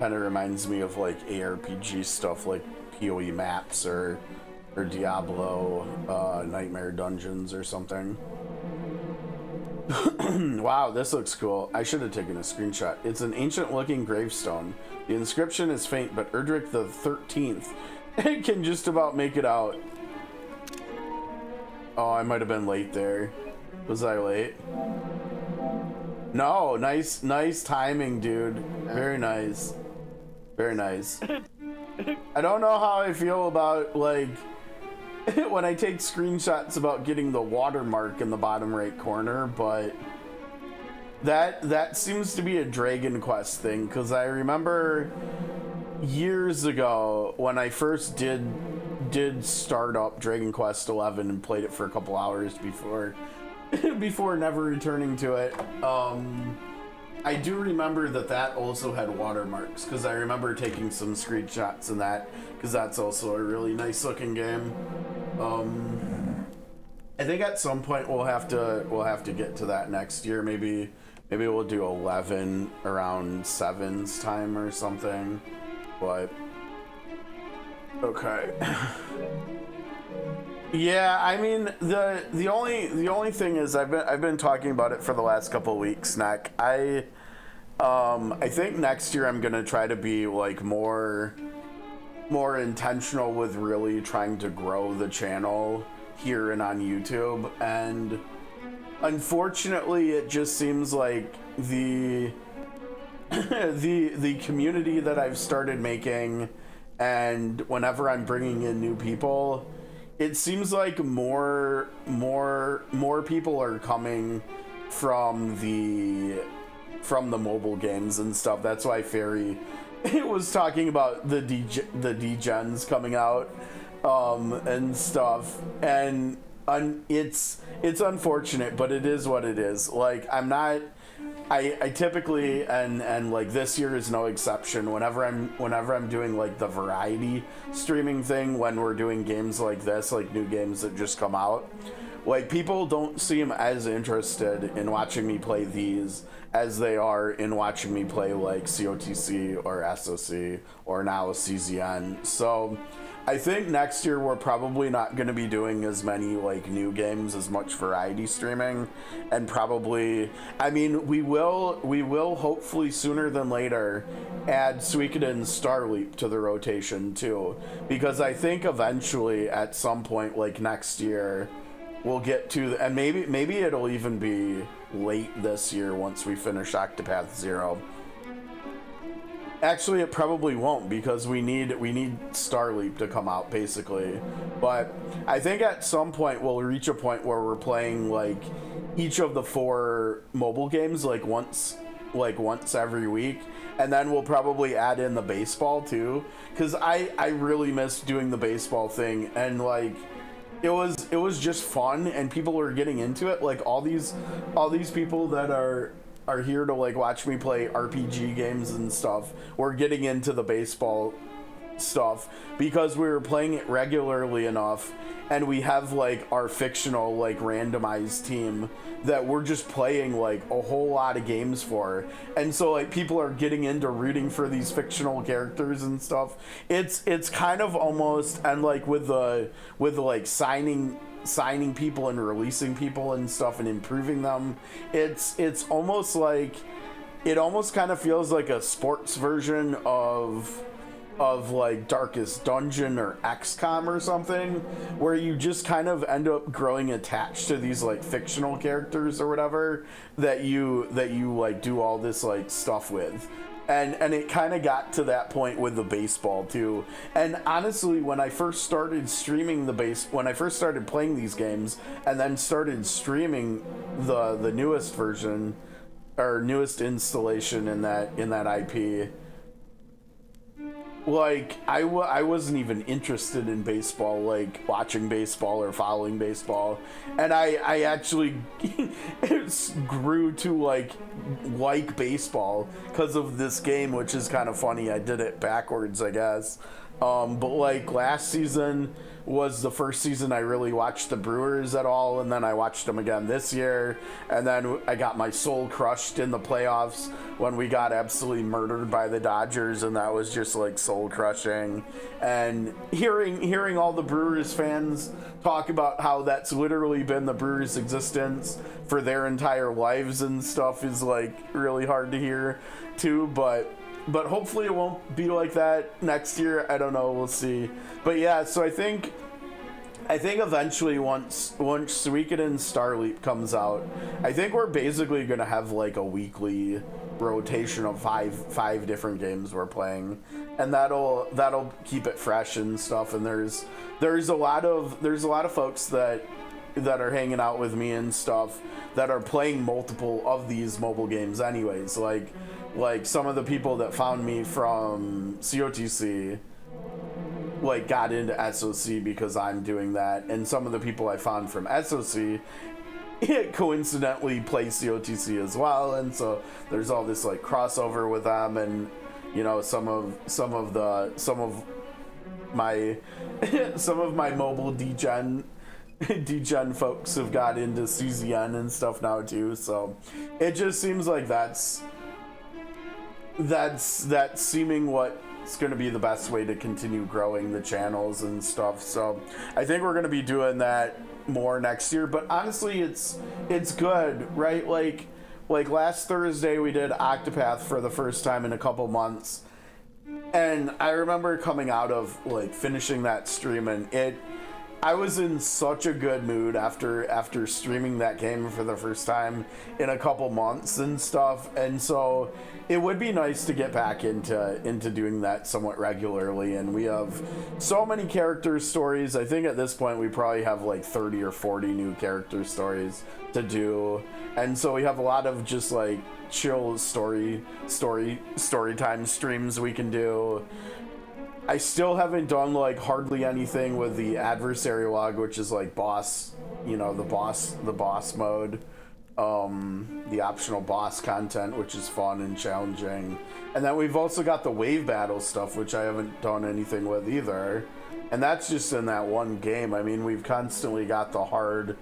Kind of reminds me of like ARPG stuff like PoE maps or Diablo Nightmare Dungeons or something. Wow, this looks cool. I should have taken a screenshot. It's an ancient looking gravestone. The inscription is faint, but Erdrick the 13th can just about make it out. Oh, I might have been late there. Was I late? No, nice timing, dude. Very nice. Very nice. I don't know how I feel about, like, when I take screenshots about getting the watermark in the bottom right corner, but that seems to be a Dragon Quest thing, because I remember years ago when I first did start up Dragon Quest 11 and played it for a couple hours before before never returning to it. I do remember that also had watermarks, because I remember taking some screenshots in that, because that's also a really nice looking game. I think at some point we'll have to get to that next year. Maybe we'll do 11 around 7's time or something. But okay. Yeah, I mean the only thing is I've been talking about it for the last couple of weeks, Neck. I think next year I'm gonna try to be like more intentional with really trying to grow the channel here and on YouTube, and unfortunately it just seems like the the community that I've started making, and whenever I'm bringing in new people, it seems like more people are coming from the mobile games and stuff. That's why Fairy was talking about the degens coming out and stuff, and it's unfortunate, but it is what it is. Like, I typically, and like this year is no exception, whenever I'm doing like the variety streaming thing, when we're doing games like this, like new games that just come out, like people don't seem as interested in watching me play these as they are in watching me play like COTC or SOC or now CZN. So I think next year we're probably not going to be doing as many like new games, as much variety streaming, and probably, I mean, we will hopefully sooner than later add Suikoden's Starleap to the rotation too, because I think eventually at some point like next year we'll get to and maybe it'll even be late this year once we finish Octopath Zero. Actually, it probably won't, because we need Starleap to come out basically. But I think at some point we'll reach a point where we're playing like each of the 4 mobile games like once every week, and then we'll probably add in the baseball too, because I really miss doing the baseball thing, and like it was just fun, and people were getting into it. Like all these people that are here to like watch me play RPG games and stuff, we're getting into the baseball stuff because we were playing it regularly enough, and we have like our fictional like randomized team that we're just playing like a whole lot of games for, and so like people are getting into rooting for these fictional characters and stuff. It's kind of almost, and like with like signing people and releasing people and stuff and improving them, it's almost like, it almost kind of feels like a sports version of like Darkest Dungeon or XCOM or something, where you just kind of end up growing attached to these like fictional characters or whatever that you like do all this like stuff with. And it kind of got to that point with the baseball too. And honestly, when I first started streaming when I first started playing these games and then started streaming the newest version or newest installation in that IP, like I wasn't even interested in baseball, like watching baseball or following baseball, and I actually grew to like baseball because of this game, which is kind of funny. I did it backwards, I guess. But like last season was the first season I really watched the Brewers at all, and then I watched them again this year, and then I got my soul crushed in the playoffs when we got absolutely murdered by the Dodgers, and that was just like soul crushing. And hearing all the Brewers fans talk about how that's literally been the Brewers' existence for their entire lives and stuff is like really hard to hear too, but hopefully it won't be like that next year. I don't know, we'll see. But yeah, so I think eventually once Suikoden Starleap comes out, I think we're basically gonna have like a weekly rotation of five different games we're playing, and that'll keep it fresh and stuff. And there's a lot of folks that are hanging out with me and stuff that are playing multiple of these mobile games anyways, like some of the people that found me from COTC like got into SOC because I'm doing that, and some of the people I found from SOC coincidentally play COTC as well, and so there's all this like crossover with them. And you know, some of my mobile degen folks have got into CZN and stuff now too, so it just seems like that's seeming what's going to be the best way to continue growing the channels and stuff. So I think we're going to be doing that more next year. But honestly, it's good, right? Like last Thursday we did Octopath for the first time in a couple months, and I remember coming out of like finishing that stream, and I was in such a good mood after streaming that game for the first time in a couple months and stuff. And so it would be nice to get back into doing that somewhat regularly. And we have so many character stories. I think at this point we probably have like 30 or 40 new character stories to do. And so we have a lot of just like chill story time streams we can do. I still haven't done like hardly anything with the adversary log, which is like boss, you know, the boss mode, the optional boss content, which is fun and challenging. And then we've also got the wave battle stuff, which I haven't done anything with either. And that's just in that one game. I mean, we've constantly got the hard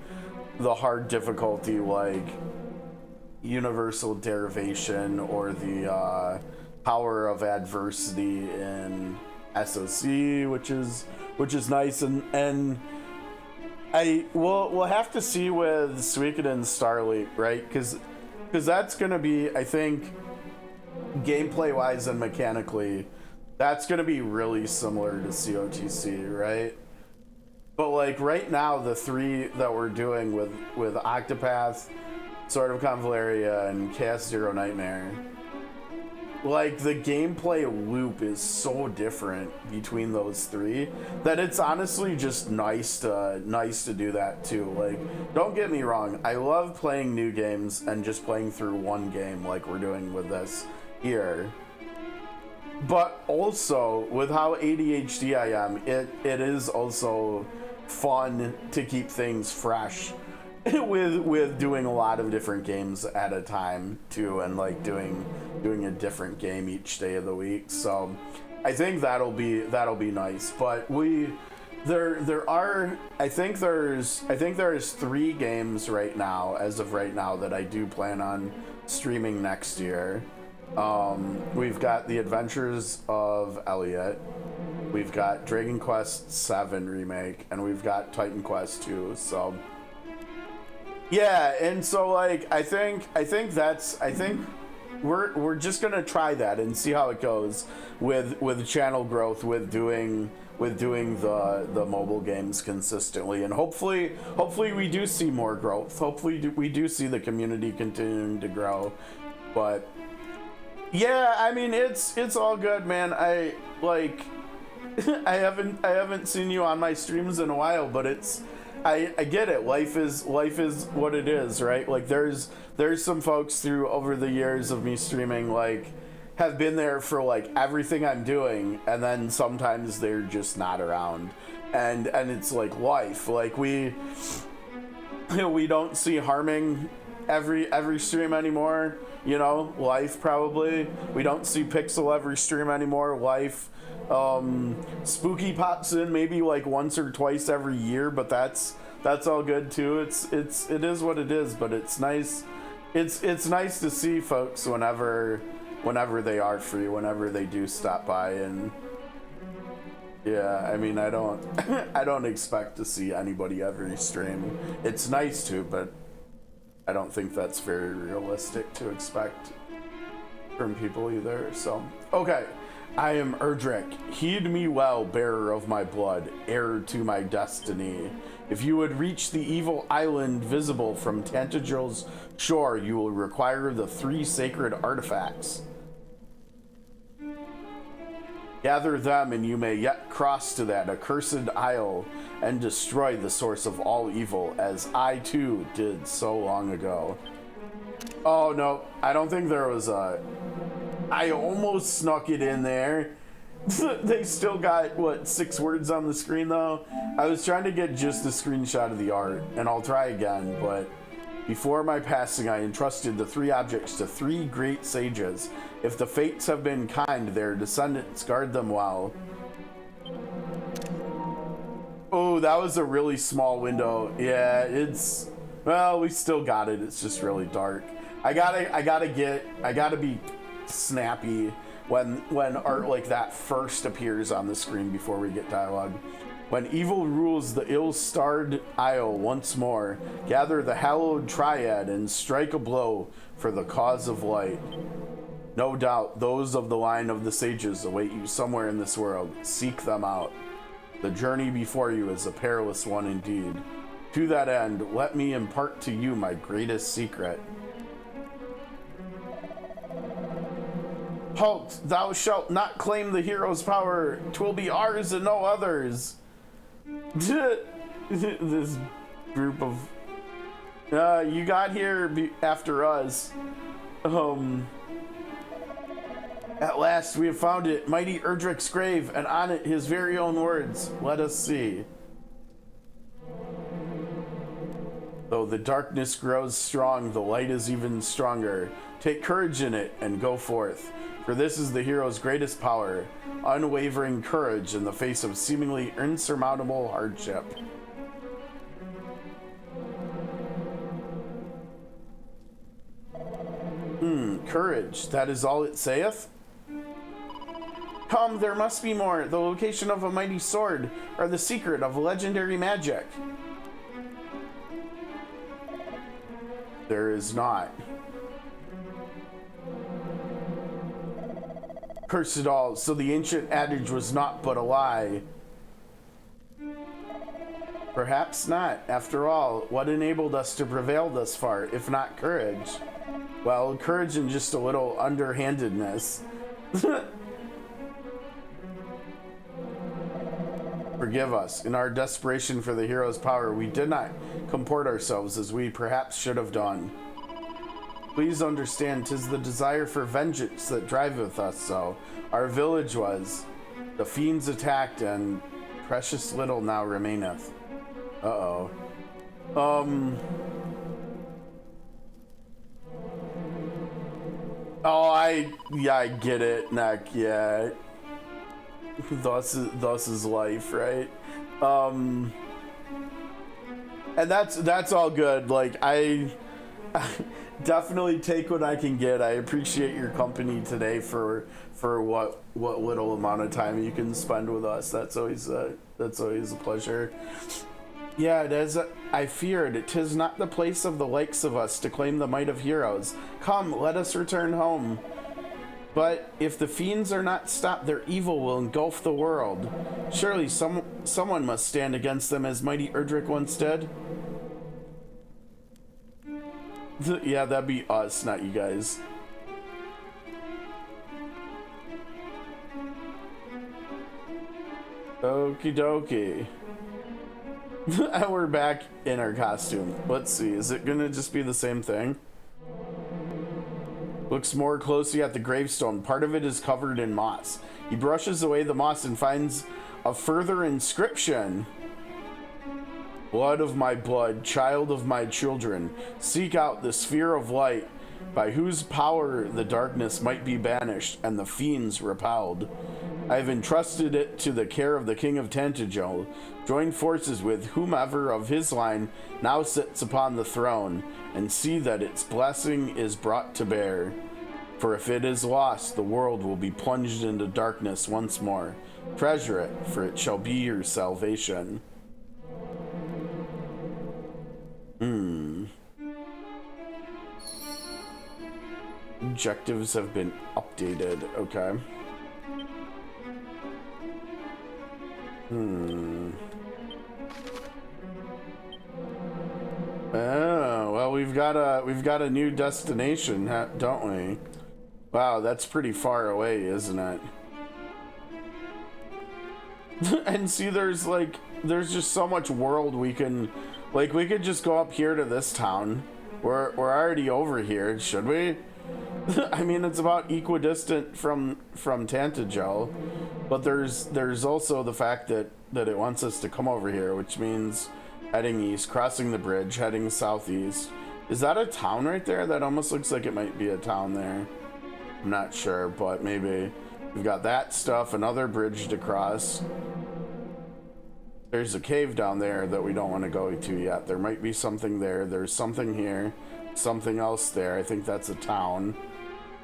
difficulty, like universal derivation or the power of adversity in SOC, which is nice, and we'll have to see with Suikoden Starleap, right? Because that's gonna be, I think, gameplay wise and mechanically, that's gonna be really similar to COTC, right? But like right now, the three that we're doing with Octopath, Sword of Convaleria, and Chaos Zero Nightmare, like the gameplay loop is so different between those three that it's honestly just nice to do that too. Like, don't get me wrong, I love playing new games and just playing through one game like we're doing with this here. But also, with how ADHD I am, it is also fun to keep things fresh with doing a lot of different games at a time too, and like doing a different game each day of the week. So I think that'll be nice. But I think there's 3 games right now, as of right now, that I do plan on streaming next year. We've got The Adventures of Elliot, we've got Dragon Quest VII Remake, and we've got Titan Quest 2. So yeah, and so like I think we're just gonna try that and see how it goes with channel growth, with doing the mobile games consistently, and hopefully we do see more growth. Hopefully we do see the community continuing to grow. But yeah, I mean, it's all good, man. I like I haven't seen you on my streams in a while, but I get it. Life is what it is, right? Like there's some folks over the years of me streaming, like, have been there for like everything I'm doing, and then sometimes they're just not around, and it's like life. Like we don't see harming every stream anymore. You know, life probably. We don't see Pixel every stream anymore. Life. Spooky pops in maybe like once or twice every year, but that's all good too. It is what it is, but it's nice. It's nice to see folks whenever they are free, whenever they do stop by. And yeah, I mean, I don't I don't expect to see anybody every stream. It's nice to, but I don't think that's very realistic to expect from people either. So okay, I am Erdrick. Heed me well, bearer of my blood, heir to my destiny. If you would reach the evil island visible from Tantagil's shore, you will require the 3 sacred artifacts. Gather them and you may yet cross to that accursed isle and destroy the source of all evil, as I too did so long ago. Oh no, I don't think there was a... I almost snuck it in there. They still got, what, 6 words on the screen though? I was trying to get just a screenshot of the art, and I'll try again, but before my passing I entrusted the 3 objects to 3 great sages. If the fates have been kind, their descendants guard them well. Oh, that was a really small window. Yeah, it's... Well, we still got it. It's just really dark. I gotta be snappy when art like that first appears on the screen before we get dialogue. When evil rules the ill-starred isle once more, gather the hallowed triad and strike a blow for the cause of light. No doubt those of the line of the sages await you somewhere in this world. Seek them out. The journey before you is a perilous one indeed. To that end, let me impart to you my greatest secret. Halt! Thou shalt not claim the hero's power. 'Twill be ours and no others. This group of... you got here after us. At last we have found it, mighty Erdrick's grave, and on it his very own words. Let us see. Though the darkness grows strong, the light is even stronger. Take courage in it and go forth, for this is the hero's greatest power, unwavering courage in the face of seemingly insurmountable hardship. Courage, that is all it saith? Come, there must be more. The location of a mighty sword, or the secret of legendary magic. There is not. Curse it all, so the ancient adage was naught but a lie. Perhaps not. After all, what enabled us to prevail thus far, if not courage? Well, courage and just a little underhandedness. Forgive us. In our desperation for the hero's power, we did not comport ourselves as we perhaps should have done. Please understand, 'tis the desire for vengeance that driveth us so. Our village was. The fiends attacked, and precious little now remaineth. Uh-oh. Oh, I get it, Neck, yeah. Thus is life, right? And that's all good. Like, I definitely take what I can get. I appreciate your company today for what little amount of time you can spend with us. That's always a pleasure. Yeah, it is. I feared 'tis not the place of the likes of us to claim the might of heroes. Come, let us return home. But if the fiends are not stopped, their evil will engulf the world. Surely someone must stand against them as mighty Erdrick once did. Yeah, that'd be us, not you guys. Okie dokie. And we're back in our costume. Let's see, is it gonna just be the same thing? Looks more closely at the gravestone. Part of it is covered in moss. He brushes away the moss and finds a further inscription. Blood of my blood, child of my children, seek out the sphere of light, by whose power the darkness might be banished and the fiends repelled. I have entrusted it to the care of the King of Tantagel. Join forces with whomever of his line now sits upon the throne, and see that its blessing is brought to bear. For if it is lost, the world will be plunged into darkness once more. Treasure it, for it shall be your salvation. Objectives have been updated. Okay. Oh, well, we've got a new destination, don't we? Wow, that's pretty far away, isn't it? And see, there's just so much world we can, like, we could just go up here to this town. We're already over here, should we? I mean, it's about equidistant from Tantagel, but there's also the fact that it wants us to come over here, which means heading east, crossing the bridge, heading southeast. Is that a town right there? That almost looks like it might be a town there. I'm not sure, but maybe. We've got that stuff, another bridge to cross. There's a cave down there that we don't want to go to yet. There might be something there. There's something here, something else there. I think that's a town.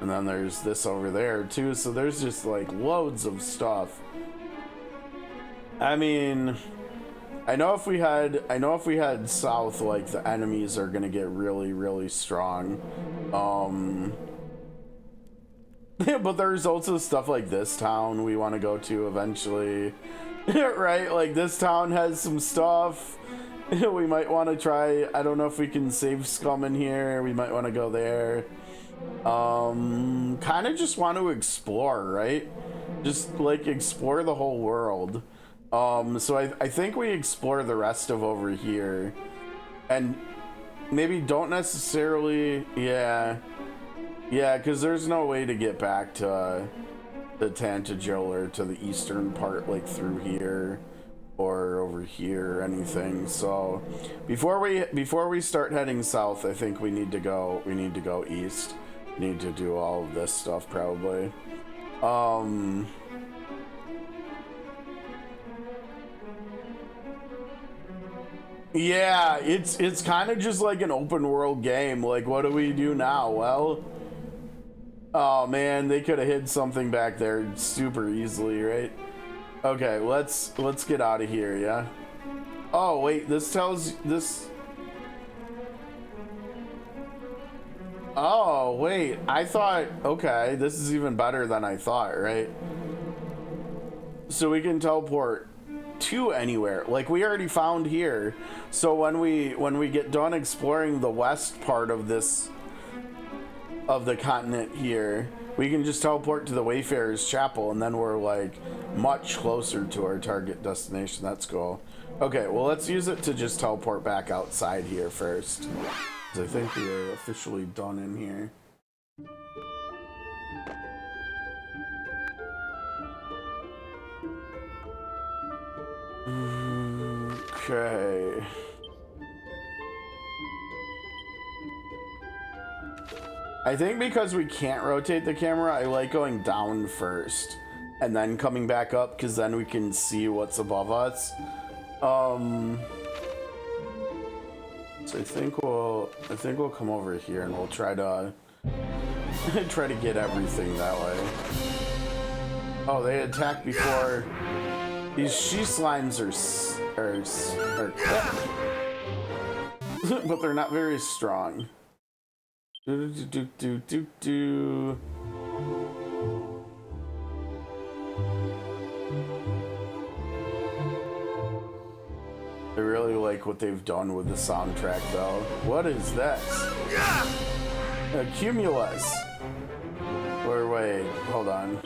And then there's this over there too. So there's just like loads of stuff. I mean, I know if we head south, like, the enemies are gonna get really, really strong. But there's also stuff like this town we want to go to eventually. Right? Like, this town has some stuff we might want to try. I don't know if we can save scum in here. We might want to go there. Kind of just want to explore, right? Just, like, explore the whole world. So I think we explore the rest of over here. And maybe don't necessarily... Yeah, because there's no way to get back to the Tantagel or to the eastern part, like through here or over here or anything. So before we start heading south, I think we need to go east. We need to do all of this stuff probably. Yeah, it's kind of just like an open world game. Like, what do we do now? Well, oh man, they could have hid something back there super easily, right? Okay, let's get out of here, yeah? Oh wait, this. Oh wait, I thought, okay, this is even better than I thought, right? So we can teleport to anywhere, like we already found here. So when we get done exploring the west part of this, of the continent here, we can just teleport to the Wayfarer's Chapel, and then we're like much closer to our target destination. That's cool. Okay, well, let's use it to just teleport back outside here first, because I think we are officially done in here. Okay. I think because we can't rotate the camera, I like going down first and then coming back up, because then we can see what's above us. So I think we'll come over here and we'll try to try to get everything that way. Oh, they attack before. These she slimes are but they're not very strong. Do. I really like what they've done with the soundtrack, though. What is this? A cumulus. Or wait, hold on.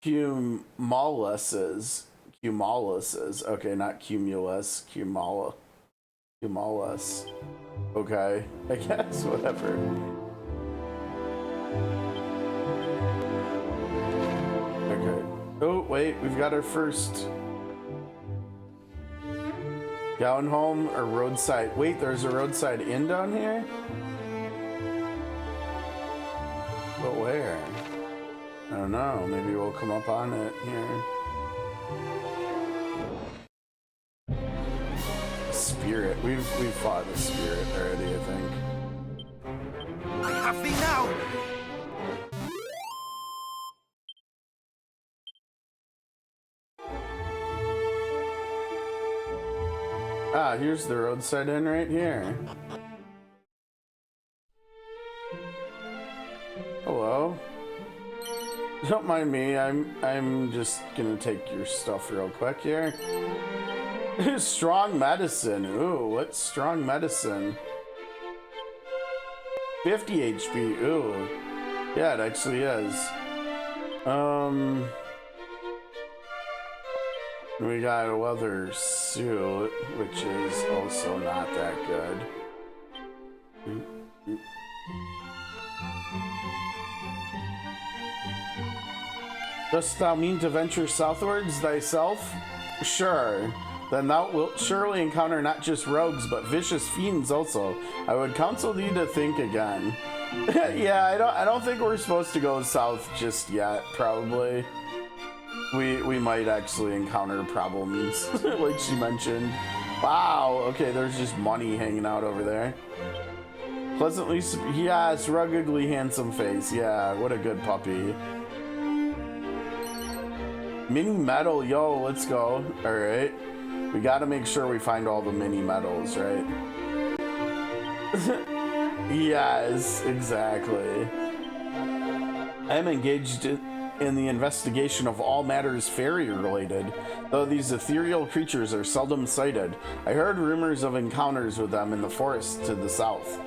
Cumuluses. Okay, not cumulus. Cumulus. Okay, I guess, whatever. Oh, wait, we've got our first down home or roadside. Wait, there's a roadside inn down here? But where? I don't know. Maybe we'll come up on it here. Spirit. We've fought the spirit already, I think. I have thee now! Ah, here's the roadside inn right here. Hello. Don't mind me. I'm just gonna take your stuff real quick here. Strong medicine. Ooh, what's strong medicine? 50 HP. Ooh. Yeah, it actually is. We got a leather suit, which is also not that good. Dost thou mean to venture southwards thyself? Sure. Then thou wilt surely encounter not just rogues, but vicious fiends also. I would counsel thee to think again. Yeah, I don't think we're supposed to go south just yet, probably. We might actually encounter problems, like she mentioned. Wow, okay, there's just money hanging out over there. Pleasantly, yes, ruggedly handsome face. Yeah, what a good puppy. Mini medal, yo, let's go. All right, we got to make sure we find all the mini medals, right? Yes, exactly. I'm engaged in the investigation of all matters fairy related, though these ethereal creatures are seldom sighted. I heard rumors of encounters with them in the forest to the south.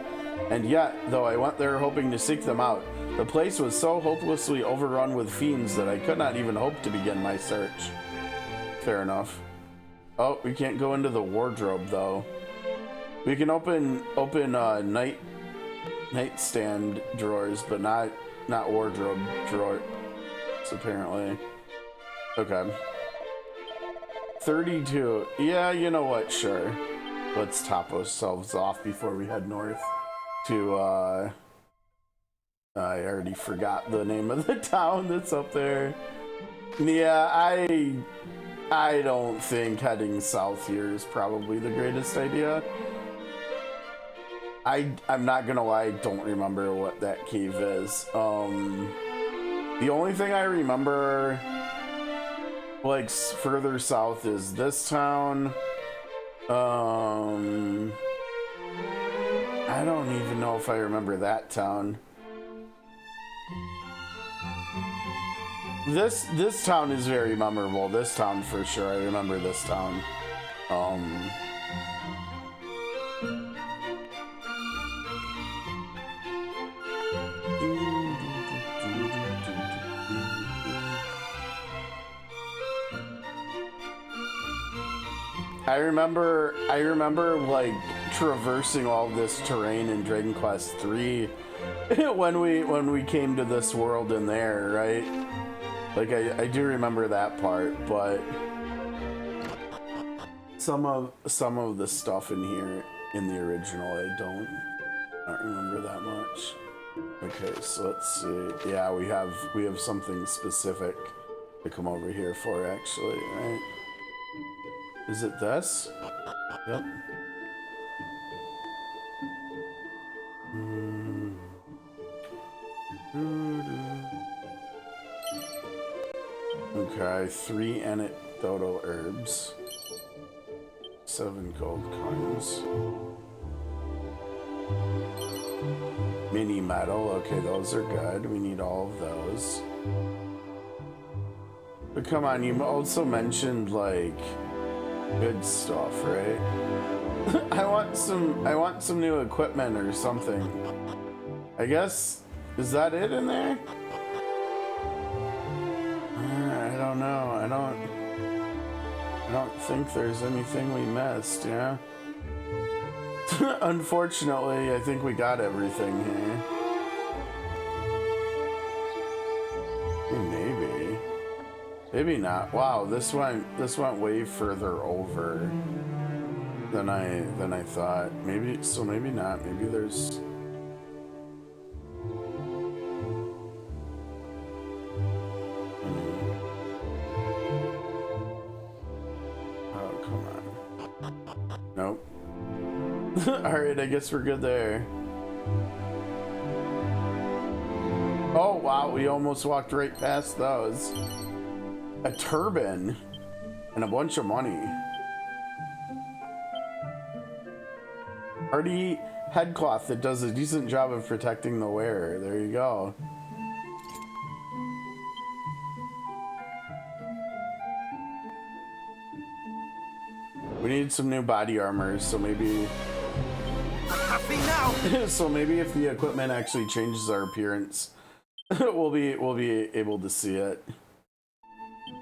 And yet, though I went there hoping to seek them out, the place was so hopelessly overrun with fiends that I could not even hope to begin my search. Fair enough. Oh, we can't go into the wardrobe though. We can open nightstand drawers, but not wardrobe drawers, apparently. Okay. 32. Yeah, you know what? Sure. Let's top ourselves off before we head north to I already forgot the name of the town that's up there. Yeah, I don't think heading south here is probably the greatest idea. I'm not gonna lie, I don't remember what that cave is. The only thing I remember, like, further south is this town. I don't even know if I remember that town. This town is very memorable. This town for sure. I remember this town. I remember like traversing all this terrain in Dragon Quest III when we came to this world in there, right? Like I do remember that part, but some of the stuff in here in the original I don't remember that much. Okay, so let's see. Yeah, we have something specific to come over here for actually, right? Is it this? Yep. Okay, 3 anecdotal herbs. 7 gold coins. Mini metal, okay, those are good. We need all of those. But come on, you also mentioned like good stuff, right? I want some new equipment or something. I guess, is that it in there? I don't know. I don't think there's anything we missed, yeah? Unfortunately, I think we got everything here. Maybe. Maybe not. Wow, this went way further over than I thought. Maybe not. Maybe there's Oh, come on. Nope. Alright, I guess we're good there. Oh wow, we almost walked right past those. A turban and a bunch of money. Hardy headcloth that does a decent job of protecting the wearer. There you go. We need some new body armor, so maybe so maybe if the equipment actually changes our appearance, we'll be able to see it.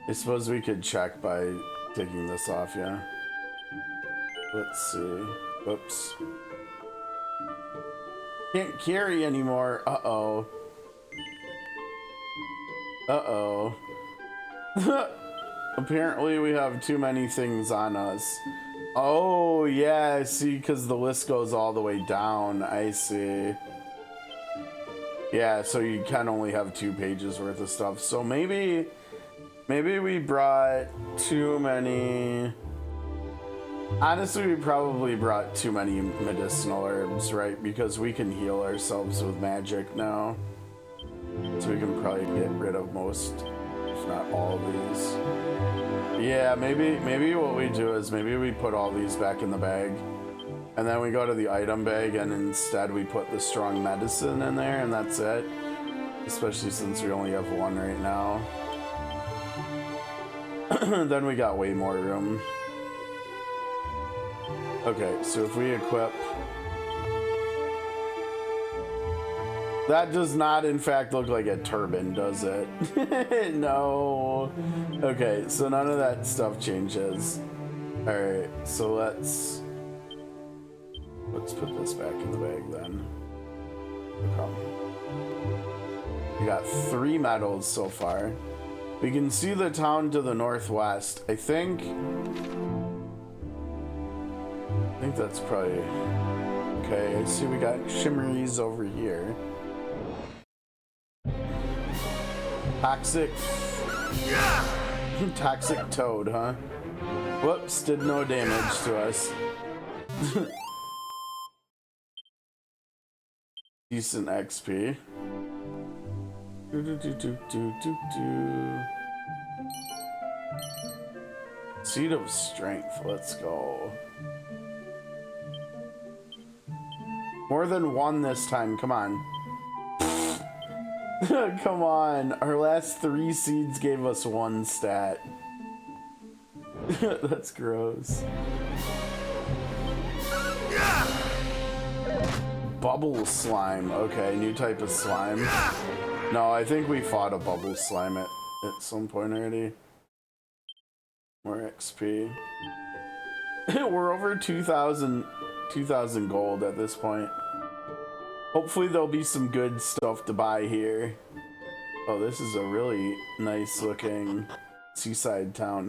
I suppose we could check by taking this off, yeah. Let's see. Oops. Can't carry anymore. Uh-oh. Uh-oh. Apparently we have too many things on us. Oh, yeah, I see, because the list goes all the way down. I see. Yeah, so you can only have 2 pages worth of stuff. So maybe we brought too many. Honestly, we probably brought too many medicinal herbs, right? Because we can heal ourselves with magic now. So we can probably get rid of most, if not all of these. Yeah, maybe what we do is maybe we put all these back in the bag. And then we go to the item bag and instead we put the strong medicine in there and that's it. Especially since we only have 1 right now. Then we got way more room. Okay, so if we equip... That does not, in fact, look like a turban, does it? No. Okay, so none of that stuff changes. Alright, so let's put this back in the bag then. Okay. We got 3 medals so far. We can see the town to the northwest. I think that's probably... Okay, I see we got Jrpgs over here. Toxic... Toxic toad, huh? Whoops, did no damage to us. Decent XP. Seed of Strength, let's go. More than 1 this time, come on. Come on, our last 3 seeds gave us 1 stat. That's gross. Bubble slime, okay, new type of slime. No, I think we fought a bubble slime at some point already. More XP. We're over 2,000 gold at this point. Hopefully there'll be some good stuff to buy here. Oh, this is a really nice looking seaside town